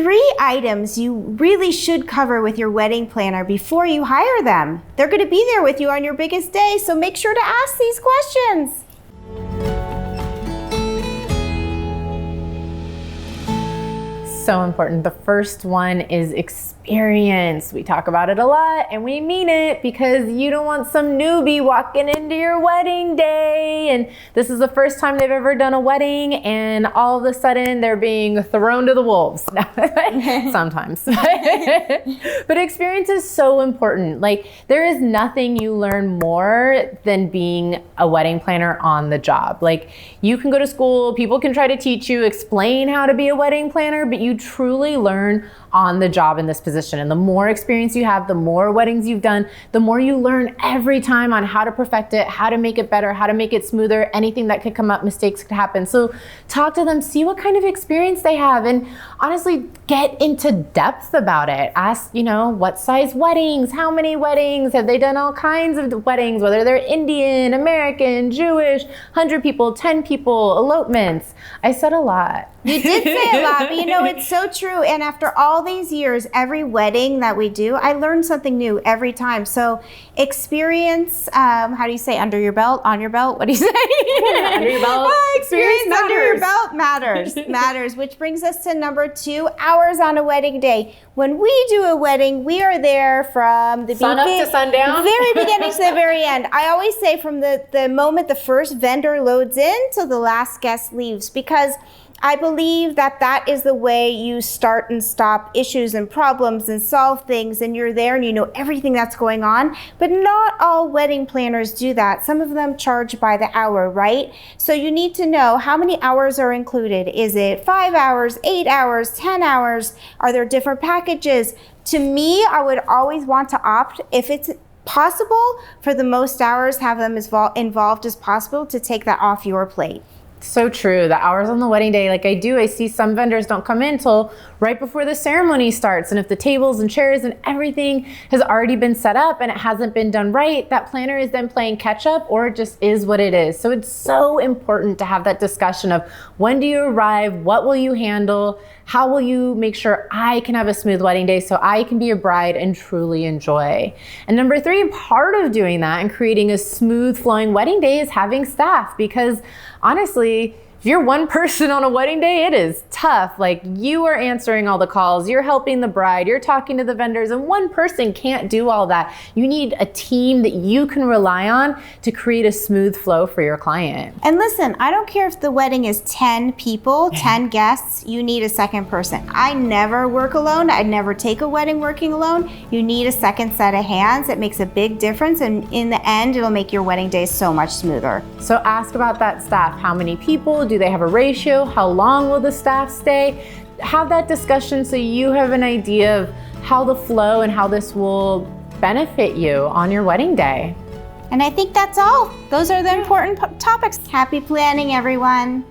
3 items you really should cover with your wedding planner before you hire them. They're going to be there with you on your biggest day, so make sure to ask these questions. So important. The first one is experience. We talk about it a lot and we mean it, because you don't want some newbie walking into your wedding day and this is the first time they've ever done a wedding and all of a sudden they're being thrown to the wolves. Sometimes. But experience is so important. Like, there is nothing you learn more than being a wedding planner on the job. Like, you can go to school, people can try to teach you, explain how to be a wedding planner, but you truly learn on the job in this position. And the more experience you have, the more weddings you've done, the more you learn every time on how to perfect it, how to make it better, how to make it smoother, anything that could come up, mistakes could happen. So talk to them, see what kind of experience they have, and honestly, get into depth about it. Ask, what size weddings, how many weddings, have they done all kinds of weddings, whether they're Indian, American, Jewish, 100 people, 10 people, elopements. I said a lot. You did say a lot, but it's so true. And after all these years, every wedding that we do, I learn something new every time. So experience, how do you say, under your belt, on your belt? What do you say? Under your belt. Experience under your belt matters, which brings us to number 2, hours on a wedding day. When we do a wedding, we are there from the sun up to sundown, very beginning to the very end. I always say from the moment the first vendor loads in till the last guest leaves, because I believe that is the way you start and stop issues and problems and solve things, and you're there and you know everything that's going on. But not all wedding planners do that. Some of them charge by the hour, right? So you need to know how many hours are included. Is it 5 hours, 8 hours, 10 hours? Are there different packages? To me, I would always want to opt, if it's possible, for the most hours, have them as involved as possible to take that off your plate. So true. The hours on the wedding day, I see some vendors don't come in till right before the ceremony starts. And if the tables and chairs and everything has already been set up and it hasn't been done right, that planner is then playing catch up, or it just is what it is. So it's so important to have that discussion of, when do you arrive? What will you handle? How will you make sure I can have a smooth wedding day so I can be a bride and truly enjoy? And number 3, part of doing that and creating a smooth flowing wedding day is having staff, because honestly, if you're one person on a wedding day, it is tough. You are answering all the calls, you're helping the bride, you're talking to the vendors, and one person can't do all that. You need a team that you can rely on to create a smooth flow for your client. And listen, I don't care if the wedding is 10 people, 10 guests, you need a second person. I never work alone. I never take a wedding working alone. You need a second set of hands. It makes a big difference, and in the end, it'll make your wedding day so much smoother. So ask about that staff. How many people? Do they have a ratio? How long will the staff stay? Have that discussion so you have an idea of how the flow and how this will benefit you on your wedding day. And I think that's all. Those are the important topics. Happy planning, everyone.